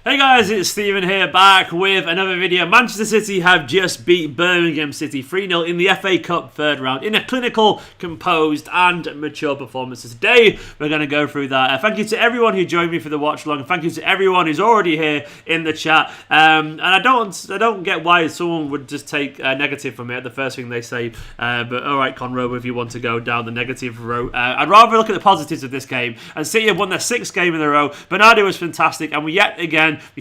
Hey guys, it's Stephen here, back with another video. Manchester City have just beat Birmingham City 3-0 in the FA Cup third round in a clinical, composed and mature performance. Today, we're going to go through that. Thank you to everyone who joined me for the watch along, and thank you to everyone who's already here in the chat. And I don't get why someone would just take negative from it, the first thing they say. But alright, Conroe, if you want to go down the negative route. I'd rather look at the positives of this game. And City have won their 6th game in a row. Bernardo was fantastic, and we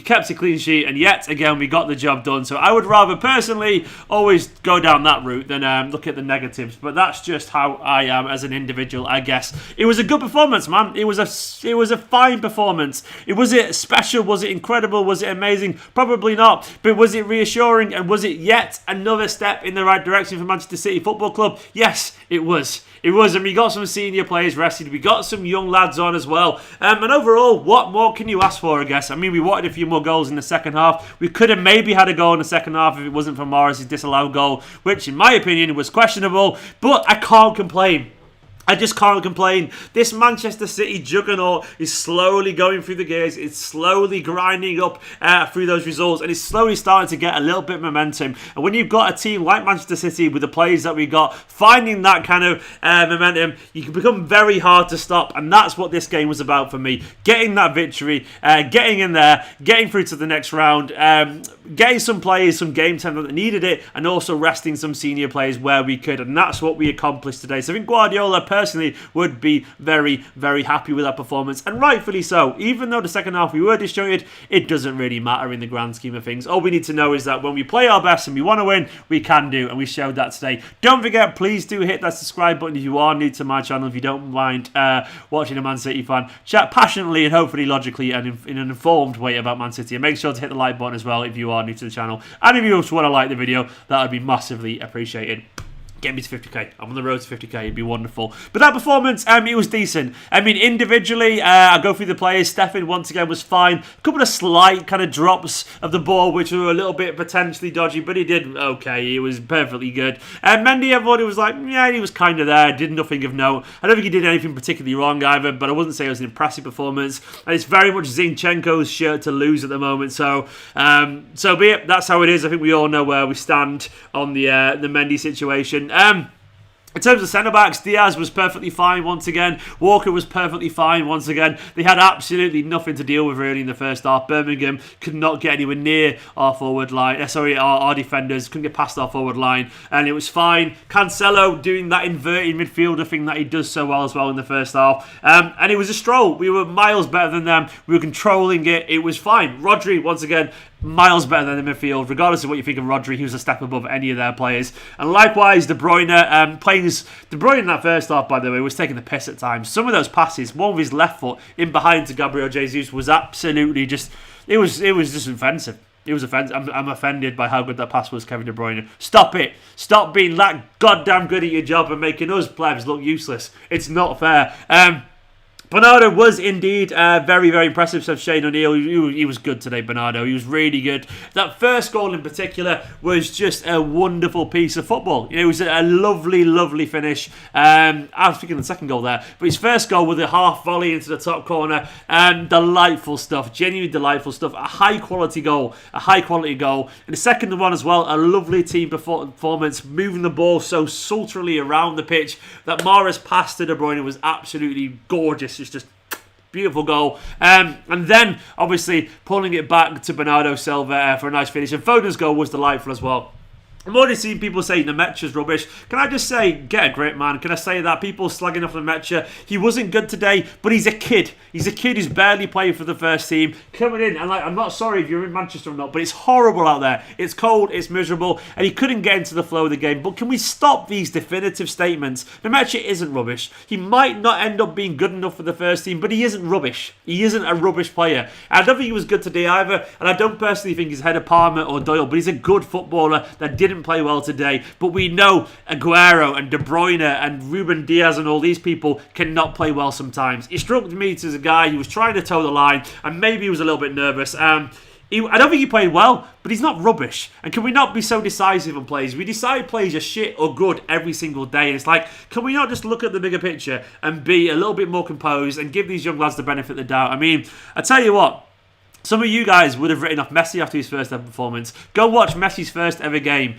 kept a clean sheet, and yet again we got the job done. So I would rather personally always go down that route than look at the negatives. But that's just how I am as an individual, I guess. It was a good performance, man. It was a fine performance. Was it special? Was it incredible? Was it amazing? Probably not. But was it reassuring? And was it yet another step in the right direction for Manchester City Football Club? Yes, it was. It was, and we got some senior players rested. We got some young lads on as well. And overall, what more can you ask for, I guess? I mean, we wanted a few more goals in the second half. We could have maybe had a goal in the second half if it wasn't for Morris' disallowed goal, which, in my opinion, was questionable. But I can't complain. I just can't complain. This Manchester City juggernaut is slowly going through the gears. It's slowly grinding up through those results, and it's slowly starting to get a little bit of momentum. And when you've got a team like Manchester City with the players that we got, finding that kind of momentum, you can become very hard to stop. And that's what this game was about for me. Getting that victory, getting in there, getting through to the next round, getting some players, some game time that needed it, and also resting some senior players where we could. And that's what we accomplished today. So I think Guardiola personally would be very, very happy with that performance, and rightfully so. Even though the second half we were disjointed, it doesn't really matter in the grand scheme of things. All we need to know is that when we play our best and we want to win, we can do, and we showed that today. Don't forget, please do hit that subscribe button if you are new to my channel, if you don't mind watching a Man City fan chat passionately and hopefully logically and in an informed way about Man City. And make sure to hit the like button as well if you are new to the channel, and if you also want to like the video, that would be massively appreciated. Get me to 50k. I'm on the road to 50k. It'd be wonderful. But that performance, it was decent. I mean, individually, I'll go through the players. Stefan, once again, was fine. A couple of slight kind of drops of the ball, which were a little bit potentially dodgy, but he did okay. He was perfectly good. And Mendy, everybody was like, yeah, he was kind of there. Did nothing of note. I don't think he did anything particularly wrong either, but I wouldn't say it was an impressive performance. And it's very much Zinchenko's shirt to lose at the moment. So be it. That's how it is. I think we all know where we stand on the Mendy situation. In terms of centre-backs, Diaz was perfectly fine once again. Walker was perfectly fine once again. They had absolutely nothing to deal with really in the first half. Birmingham could not get anywhere near our forward line. Our defenders couldn't get past our forward line, and it was fine. Cancelo doing that inverted midfielder thing that he does so well as well in the first half. And it was a stroll. We were miles better than them. We were controlling it. It was fine. Rodri, once again, miles better than the midfield. Regardless of what you think of Rodri, he was a step above any of their players. And likewise, De Bruyne, De Bruyne in that first half, by the way, was taking the piss at times. Some of those passes, one with his left foot in behind to Gabriel Jesus, was absolutely just, it was just offensive. It was offensive. I'm offended by how good that pass was, Kevin De Bruyne. Stop it. Stop being that goddamn good at your job and making us plebs look useless. It's not fair. Bernardo was indeed very, very impressive. So Shane O'Neill, he was good today, Bernardo. He was really good. That first goal in particular was just a wonderful piece of football. It was a lovely, lovely finish. I was thinking the second goal there. But his first goal with a half volley into the top corner. Delightful stuff. Genuinely delightful stuff. A high-quality goal. A high-quality goal. And the second one as well, a lovely team performance. Moving the ball so sultrily around the pitch. That Morris pass to De Bruyne was absolutely gorgeous. It's just beautiful goal. And then, obviously, pulling it back to Bernardo Silva for a nice finish. And Foden's goal was delightful as well. I've already seen people say Nmecha's rubbish. Can I just say, get a grip, man? Can I say that? People slagging off Nmecha. He wasn't good today, but he's a kid. He's a kid who's barely played for the first team. Coming in, and I'm not sorry if you're in Manchester or not, but it's horrible out there. It's cold, it's miserable, and he couldn't get into the flow of the game. But can we stop these definitive statements? Nmecha isn't rubbish. He might not end up being good enough for the first team, but he isn't rubbish. He isn't a rubbish player. And I don't think he was good today either, and I don't personally think he's ahead of Palmer or Doyle, but he's a good footballer that didn't play well today. But we know Aguero and De Bruyne and Ruben Diaz and all these people cannot play well sometimes. He struck me as a guy who was trying to toe the line, and maybe he was a little bit nervous. I don't think he played well, but he's not rubbish. And can we not be so decisive on plays? We decide plays are shit or good every single day. And it's like, can we not just look at the bigger picture and be a little bit more composed and give these young lads the benefit of the doubt? I mean, I tell you what, Some of you guys would have written off Messi after his first ever performance. Go watch Messi's first ever game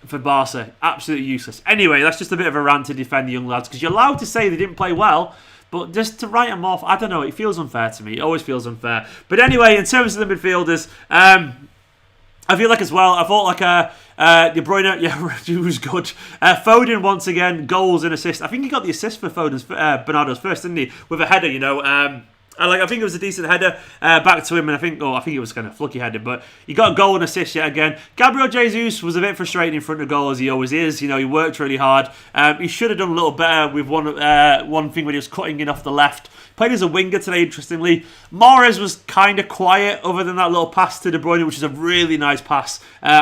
for Barca. Absolutely useless. Anyway, that's just a bit of a rant to defend the young lads, because you're allowed to say they didn't play well, but just to write them off, I don't know, it feels unfair to me. It always feels unfair. But anyway, in terms of the midfielders, I feel like as well, I thought like De Bruyne, yeah, he was good. Foden, once again, goals and assists. I think he got the assist for Foden's, Bernardo's first, didn't he? With a header, you know. I think it was a decent header back to him, and I think it was kind of fluky headed, but he got a goal and assist yet again. Gabriel Jesus was a bit frustrating in front of goal, as he always is. You know, he worked really hard. He should have done a little better with one thing when he was cutting in off the left. Played as a winger today, interestingly. Mahrez was kind of quiet, other than that little pass to De Bruyne, which is a really nice pass. But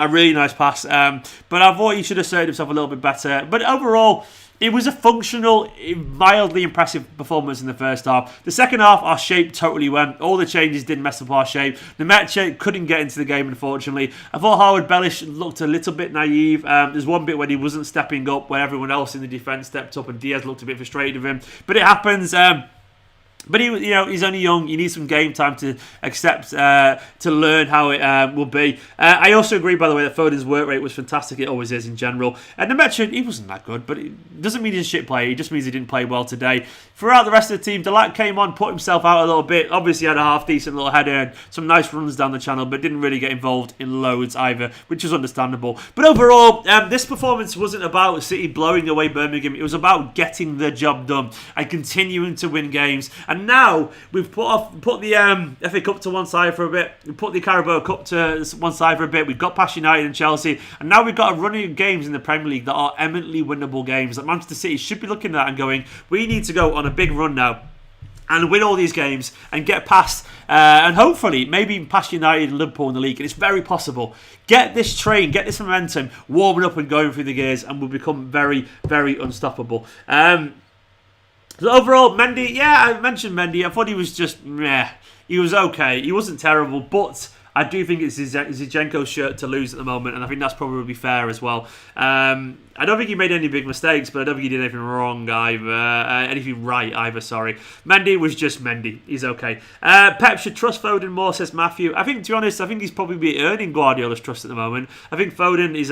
I thought he should have asserted himself a little bit better. But overall, it was a functional, mildly impressive performance in the first half. The second half, our shape totally went. All the changes did mess up our shape. Nmecha couldn't get into the game, unfortunately. I thought Harwood-Bellis looked a little bit naive. There's one bit when he wasn't stepping up, when everyone else in the defence stepped up, and Diaz looked a bit frustrated with him. But it happens. But he's only young. You need some game time to accept, to learn how it will be. I also agree, by the way, that Foden's work rate was fantastic. It always is in general. And Nmecha, he wasn't that good, but it doesn't mean he's a shit player. It just means he didn't play well today. Throughout the rest of the team, Delap came on, put himself out a little bit. Obviously had a half-decent little header and some nice runs down the channel, but didn't really get involved in loads either, which was understandable. But overall, this performance wasn't about City blowing away Birmingham. It was about getting the job done and continuing to win games. And now we've put the FA Cup to one side for a bit. We put the Carabao Cup to one side for a bit. We've got past United and Chelsea, and now we've got a running of games in the Premier League that are eminently winnable games that Manchester City should be looking at and going, we need to go on a big run now and win all these games and get past, and hopefully maybe even past United and Liverpool in the league. And it's very possible. Get this train, get this momentum warming up and going through the gears, and we'll become very, very unstoppable. So overall, Mendy, yeah, I mentioned Mendy. I thought he was just meh. He was okay. He wasn't terrible, but I do think it's Zinchenko's shirt to lose at the moment, and I think that's probably fair as well. I don't think he made any big mistakes, but I don't think he did anything wrong either. Anything right either, sorry. Mendy was just Mendy. He's okay. Pep should trust Foden more, says Matthew. I think, to be honest, I think he's probably earning Guardiola's trust at the moment. I think Foden is...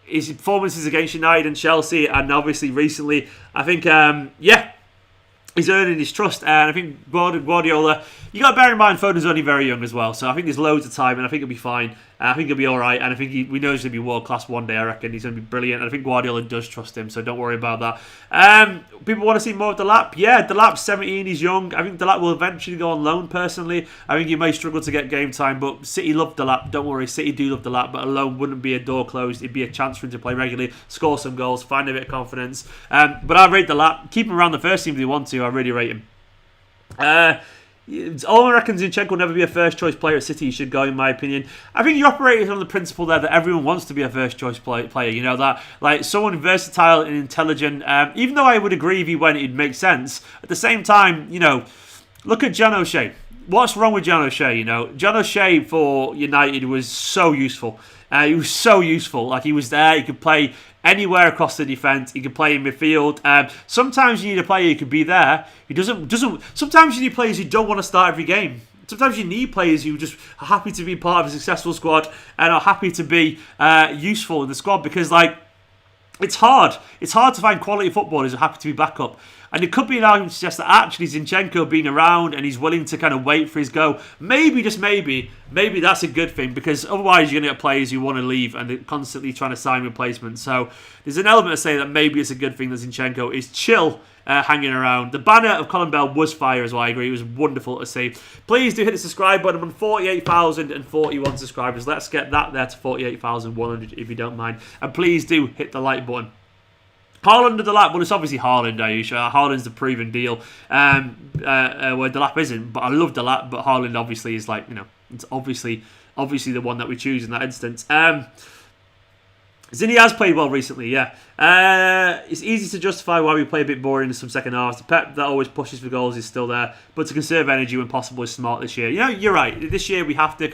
his performances against United and Chelsea, and obviously recently, I think, he's earning his trust. And I think Guardiola, you got to bear in mind, Foden's only very young as well, so I think there's loads of time, and I think he'll be fine. I think he'll be all right, and I think we know he's going to be world class one day. I reckon he's going to be brilliant, and I think Guardiola does trust him, so don't worry about that. People want to see more of Delap. Yeah, Delap's 17, he's young. I think Delap will eventually go on loan. Personally, I think he may struggle to get game time, but City love Delap. Don't worry, City do love Delap, but a loan wouldn't be a door closed. It'd be a chance for him to play regularly, score some goals, find a bit of confidence. But I rate Delap. Keep him around the first team if you want to. I really rate him. All reckons Zinchenko will never be a first choice player at City. He should go, in my opinion. I think you're operating on the principle there that everyone wants to be a first choice player. You know, that like someone versatile and intelligent. Even though I would agree if he went, it'd make sense. At the same time, you know, look at John O'Shea. What's wrong with John O'Shea? You know, John O'Shea for United was so useful. He was so useful. Like, he was there. He could play anywhere across the defence. He could play in midfield. Sometimes you need a player who could be there. He doesn't. Sometimes you need players who don't want to start every game. Sometimes you need players who just are happy to be part of a successful squad and are happy to be useful in the squad, because, like, it's hard. It's hard to find quality footballers who are happy to be backup. And it could be an argument to suggest that actually Zinchenko being around and he's willing to kind of wait for his go. Maybe, just maybe that's a good thing, because otherwise you're going to get players who want to leave and they're constantly trying to sign replacements. So there's an element to say that maybe it's a good thing that Zinchenko is chill hanging around. The banner of Colin Bell was fire as well, I agree. It was wonderful to see. Please do hit the subscribe button. I'm on 48,041 subscribers. Let's get that there to 48,100 if you don't mind. And please do hit the like button. Haaland or Delap? Well, it's obviously Haaland, Ayesha. Haaland's the proven deal, where Delap isn't. But I love Delap, but Haaland obviously is, like, you know, it's obviously the one that we choose in that instance. Zini has played well recently, yeah. It's easy to justify why we play a bit boring in some second halves. The pep that always pushes for goals is still there, but to conserve energy when possible is smart this year. You know, you're right. This year we have to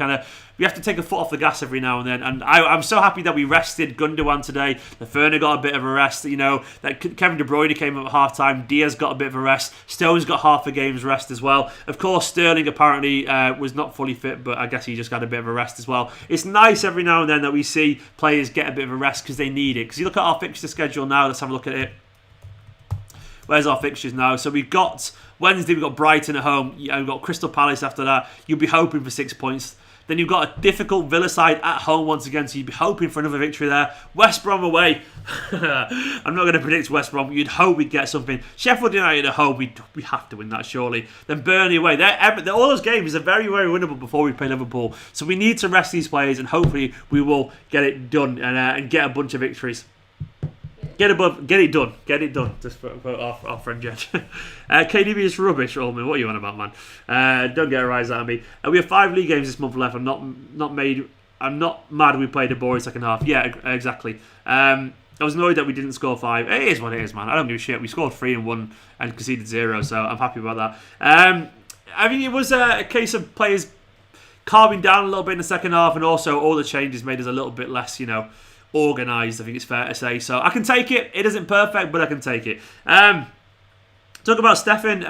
take a foot off the gas every now and then. And I'm so happy that we rested Gundogan today. Ferner got a bit of a rest. You know, that Kevin De Bruyne came up at half time. Diaz got a bit of a rest. Stones got half a game's rest as well. Of course, Sterling apparently was not fully fit, but I guess he just got a bit of a rest as well. It's nice every now and then that we see players get a bit of a rest because they need it. Because you look at our fixture schedule now. Let's have a look at it. Where's our fixtures now? So we've got Wednesday, we've got Brighton at home. We've got Crystal Palace after that. You'll be hoping for 6 points. Then you've got a difficult Villa side at home once again, so you'd be hoping for another victory there. West Brom away. I'm not going to predict West Brom. You'd hope we'd get something. Sheffield United at home, we have to win that surely. Then Burnley away. All those games are very, very winnable before we play Liverpool. So we need to rest these players, and hopefully we will get it done and get a bunch of victories. Get it done. Just for our friend Jed. KDB is rubbish, Allman. What are you on about, man? Don't get a rise out of me. We have 5 league games this month left. I'm not mad we played a boring second half. Yeah, exactly. I was annoyed that we didn't score 5. It is what it is, man. I don't give a shit. We scored 3 and 1 and conceded 0, so I'm happy about that. I mean, it was a case of players calming down a little bit in the second half, and also all the changes made us a little bit less, organised, I think it's fair to say. So I can take it. It isn't perfect, but I can take it. Talk about Stefan.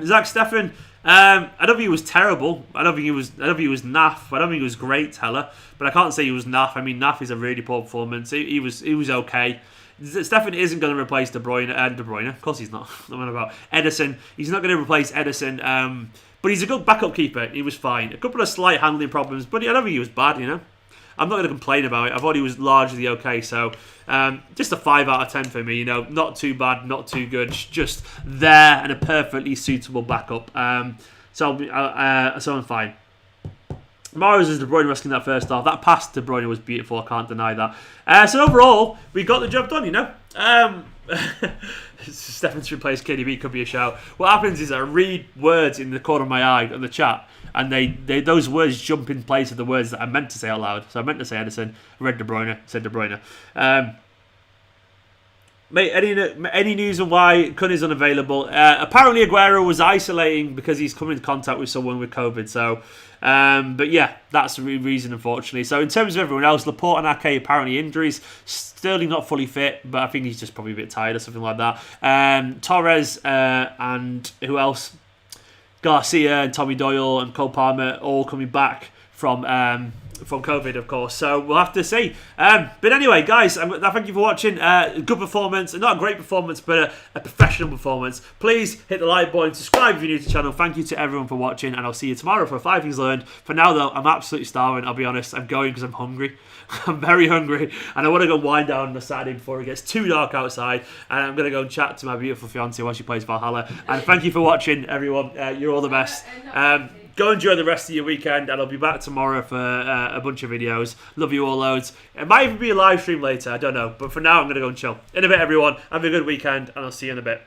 Zach Stefan. I don't think he was terrible. I don't think he was naff. I don't think he was great, Teller. But I can't say he was naff. I mean, naff is a really poor performance. He was okay. Stefan isn't going to replace De Bruyne. Of course he's not. I'm on about Ederson. He's not going to replace Ederson. But he's a good backup keeper. He was fine. A couple of slight handling problems, but I don't think he was bad, I'm not going to complain about it. I thought he was largely okay. So just a 5 out of 10 for me. Not too bad, not too good. Just there and a perfectly suitable backup. So I'm fine. Mahrez is De Bruyne rescuing that first half. That pass to De Bruyne was beautiful. I can't deny that. So overall, we got the job done. Stefan to replace KDB could be a shout. What happens is I read words in the corner of my eye on the chat, and those words jump in place of the words that I meant to say out loud. So I meant to say Ederson, read De Bruyne, said De Bruyne. Mate, any news on why Kun is unavailable? Apparently Aguero was isolating because he's come in contact with someone with COVID. So, but yeah, that's the reason, unfortunately. So in terms of everyone else, Laporte and Ake apparently injuries. Sterling not fully fit, but I think he's just probably a bit tired or something like that. Torres and who else? Garcia and Tommy Doyle and Cole Palmer all coming back from COVID, of course. So we'll have to see. But anyway, guys, I thank you for watching. Good performance. Not a great performance, but a professional performance. Please hit the like button. Subscribe if you're new to the channel. Thank you to everyone for watching, and I'll see you tomorrow for 5 Things Learned. For now, though, I'm absolutely starving. I'll be honest. I'm going because I'm hungry. I'm very hungry, and I want to go wind down on the Saturday before it gets too dark outside, and I'm going to go and chat to my beautiful fiancée while she plays Valhalla. And thank you for watching, everyone. You're all the best. Go enjoy the rest of your weekend, and I'll be back tomorrow for a bunch of videos. Love you all loads. It might even be a live stream later, I don't know. But for now, I'm going to go and chill. In a bit, everyone. Have a good weekend, and I'll see you in a bit.